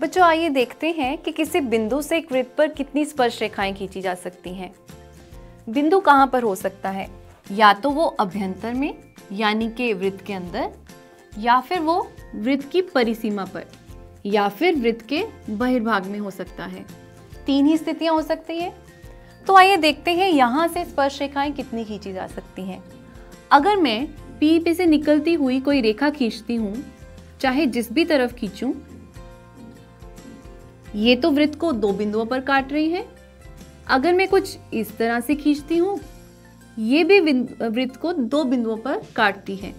बच्चों आइए देखते हैं कि किसी बिंदु से एक वृत्त पर कितनी स्पर्श रेखाएं खींची जा सकती हैं। बिंदु कहाँ पर हो सकता है? या तो वो अभ्यंतर में यानी कि वृत्त के अंदर, या फिर वो वृत्त की परिसीमा पर, या फिर वृत्त के बहिर्भाग में हो सकता है। तीन ही स्थितियां हो सकती हैं। तो आइए देखते हैं यहाँ से स्पर्श रेखाएं कितनी खींची जा सकती हैं। अगर मैं पी पे से निकलती हुई कोई रेखा खींचती हूँ, चाहे जिस भी तरफ खींचूं, ये तो वृत्त को दो बिंदुओं पर काट रही है। अगर मैं कुछ इस तरह से खींचती हूँ, ये भी वृत्त को दो बिंदुओं पर काटती है।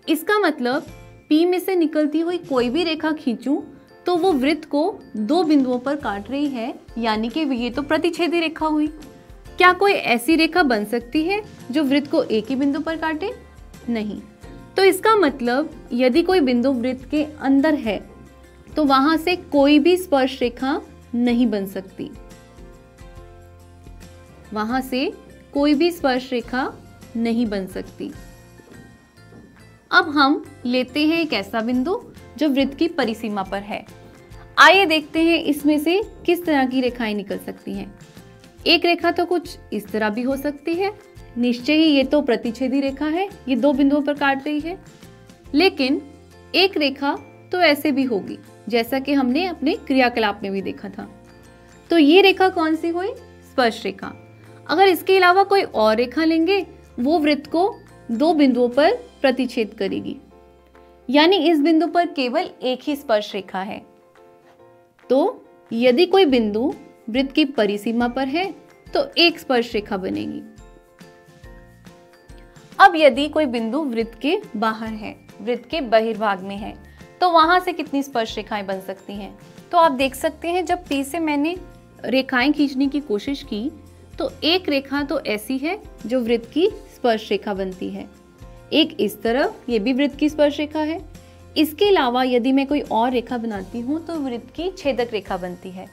इसका मतलब P में से निकलती हुई कोई भी रेखा खींचूं तो वो वृत्त को दो बिंदुओं पर काट रही है, यानी कि ये तो प्रतिच्छेदी रेखा हुई। क्या कोई ऐसी रेखा बन सकती है जो वृत्त को एक ही बिंदु पर काटे? नहीं। तो इसका मतलब यदि कोई बिंदु वृत्त के अंदर है तो वहां से कोई भी स्पर्श रेखा नहीं बन सकती। वहां से कोई भी स्पर्श रेखा नहीं बन सकती। अब हम लेते हैं एक ऐसा बिंदु जो वृत्त की परिसीमा पर है। आइए देखते हैं इसमें से किस तरह की रेखाएं निकल सकती हैं। एक रेखा तो कुछ इस तरह भी हो सकती है, निश्चय ही ये तो प्रतिच्छेदी रेखा है, ये दो बिंदुओं पर काट रही है। लेकिन एक रेखा तो ऐसे भी होगी, जैसा कि हमने अपने क्रियाकलाप में भी देखा था। तो ये रेखा कौन सी हुई? स्पर्श रेखा। अगर इसके अलावा कोई और रेखा लेंगे, वो वृत्त को दो बिंदुओं पर प्रतिच्छेद करेगी, यानी इस बिंदु पर केवल एक ही स्पर्श रेखा है। तो यदि कोई बिंदु वृत्त की परिसीमा पर है तो एक स्पर्श रेखा बनेगी। अब यदि कोई बिंदु वृत्त के बाहर है, वृत्त के बहिर्भाग में है, तो वहां से कितनी स्पर्श रेखाएं बन सकती हैं? तो आप देख सकते हैं जब P से मैंने रेखाएं खींचने की कोशिश की तो एक रेखा तो ऐसी है जो वृत्त की स्पर्श रेखा बनती है, एक इस तरफ, ये भी वृत्त की स्पर्श रेखा है। इसके अलावा यदि मैं कोई और रेखा बनाती हूं तो वृत्त की छेदक रेखा बनती है,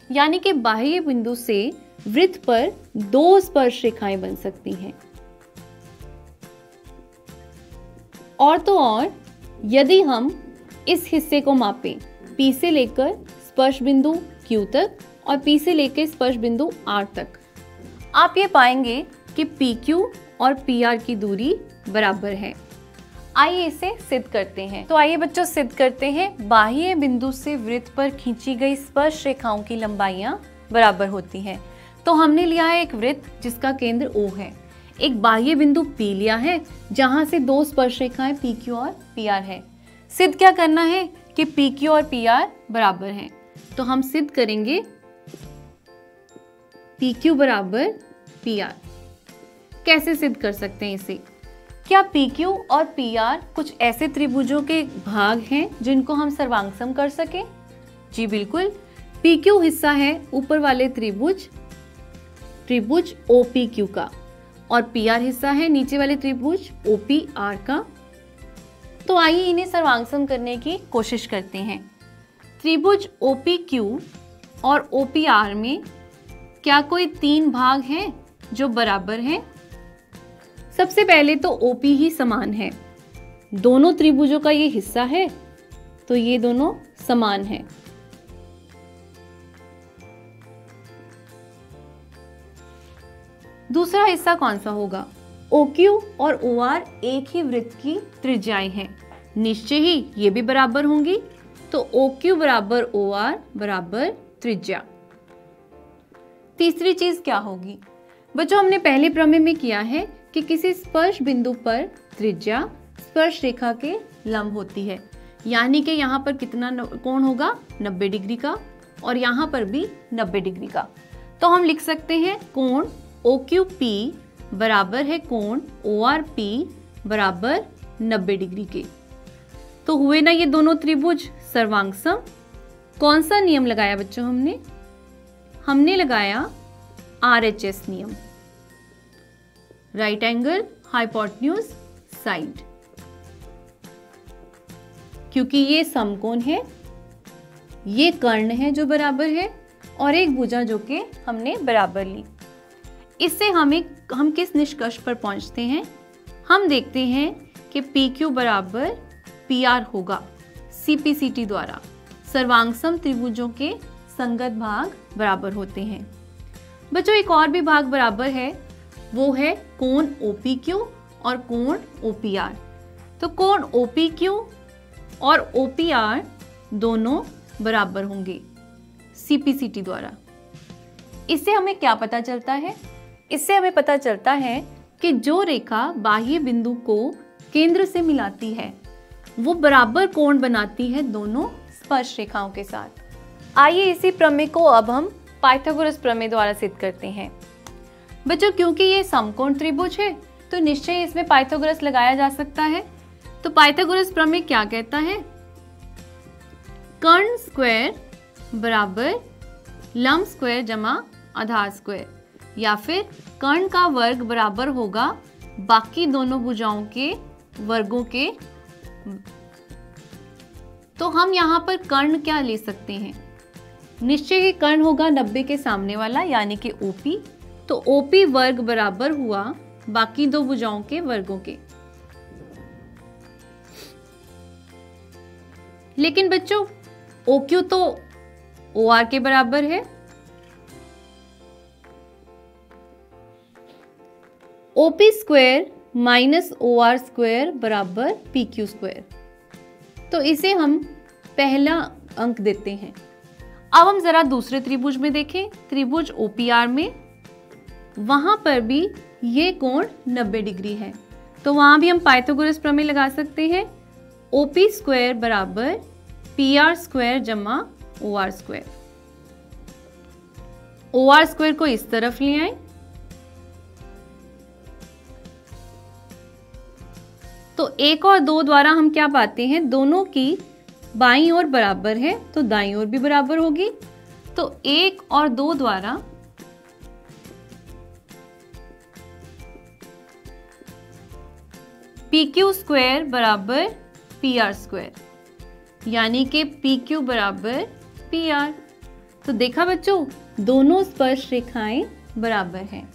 यानी कि बाह्य बिंदु से वृत्त पर दो स्पर्श रेखाएं बन सकती हैं। और तो और यदि हम इस हिस्से को मापें, P से लेकर स्पर्श बिंदु Q तक और P से लेकर स्पर्श बिंदु R तक, आप ये पाएंगे कि PQ और PR की दूरी बराबर है। आइए इसे सिद्ध करते हैं। तो आइए बच्चों सिद्ध करते हैं। बाह्य बिंदु से वृत्त पर खींची गई स्पर्श रेखाओं की लंबाइयां बराबर होती हैं। तो हमने लिया है एक वृत्त जिसका केंद्र O है, एक बाह्य बिंदु P लिया है जहां से दो स्पर्श रेखाएं PQ और PR है। सिद्ध क्या करना है कि PQ और PR बराबर हैं। तो हम सिद्ध करेंगे PQ बराबर PR। कैसे सिद्ध कर सकते हैं इसे? क्या PQ और PR कुछ ऐसे त्रिभुजों के भाग हैं जिनको हम सर्वांगसम कर सके? जी बिल्कुल। PQ हिस्सा है ऊपर वाले त्रिभुज OPQ का, और PR हिस्सा है नीचे वाले त्रिभुज OPR का। तो आइए इन्हें सर्वांगसम करने की कोशिश करते हैं। त्रिभुज OPQ और OPR में क्या कोई तीन भाग हैं जो बराबर हैं? सबसे पहले तो OP ही समान है, दोनों त्रिभुजों का ये हिस्सा है, तो ये दोनों समान हैं। दूसरा हिस्सा कौन सा होगा? OQ और OR एक ही वृत्त की त्रिज्याएं हैं, निश्चय ही ये भी बराबर होंगी। तो OQ बराबर OR बराबर त्रिज्या। तीसरी चीज क्या होगी? बच्चों हमने पहले प्रमेय में किया है कि किसी स्पर्श बिंदु पर त्रिज्या स्पर्श रेखा के लंब होती है, यानी कि यहाँ पर कितना कोण होगा? 90 डिग्री का, और यहाँ पर भी 90 डिग्री का। तो हम लिख सकते हैं कोण OQP बराबर है कोण ORP बराबर 90 डिग्री के। तो हुए ना ये दोनों त्रिभुज सर्वांगसम। कौन सा नियम लगाया बच्चों हमने लगाया RHS नियम, राइट एंगल हाइपोटेन्यूज साइड। क्योंकि ये समकोण है, ये कर्ण है जो बराबर है, और एक भुजा जो कि हमने बराबर ली। इससे हम किस निष्कर्ष पर पहुंचते हैं? हम देखते हैं कि PQ बराबर PR होगा CPCT द्वारा। सर्वांगसम त्रिभुजों के संगत भाग बराबर होते हैं। बच्चों एक और भी भाग बराबर है, वो है कोण OPQ और कोण OPR। तो कोण OPQ और OPR दोनों बराबर होंगे CPCT द्वारा। इससे हमें क्या पता चलता है? इससे हमें पता चलता है कि जो रेखा बाह्य बिंदु को केंद्र से मिलाती है वो बराबर कोण बनाती है दोनों स्पर्श रेखाओं के साथ। आइए इसी प्रमेय को अब हम पाइथागोरस प्रमेय द्वारा सिद्ध करते हैं। बच्चों क्योंकि ये समकोण त्रिभुज है तो निश्चय इसमें पाइथागोरस लगाया जा सकता है। तो पाइथागोरस प्रमेय क्या कहता है? कर्ण स्क्वायर बराबर लंब स्क्वायर जमा आधार स्क्वायर, या फिर कर्ण का वर्ग बराबर होगा बाकी दोनों भुजाओं के वर्गों के। तो हम यहाँ पर कर्ण क्या ले सकते हैं? निश्चय ही कर्ण होगा 90 के सामने वाला यानी कि OP। तो OP वर्ग बराबर हुआ बाकी दो भुजाओं के वर्गों के। लेकिन बच्चों OQ तो OR के बराबर है। OP square minus OR square बराबर PQ स्क्वायर। तो इसे हम पहला अंक देते हैं। अब हम जरा दूसरे त्रिभुज में देखें, त्रिभुज OPR में, वहां पर भी ये कोण 90 डिग्री है। तो वहां भी हम पाइथागोरस प्रमेय लगा सकते हैं। OP स्क्वायर बराबर PR स्क्वायर जमा OR स्क्वायर। OR स्क्वायर को इस तरफ ले आए तो 1 और 2 द्वारा हम क्या पाते हैं? दोनों की बाईं ओर बराबर है तो दाईं ओर भी बराबर होगी। तो 1 और 2 द्वारा PQ स्क्वायर बराबर PR स्क्वायर, यानी कि PQ बराबर PR। तो देखा बच्चों, दोनों स्पर्श रेखाएं बराबर हैं।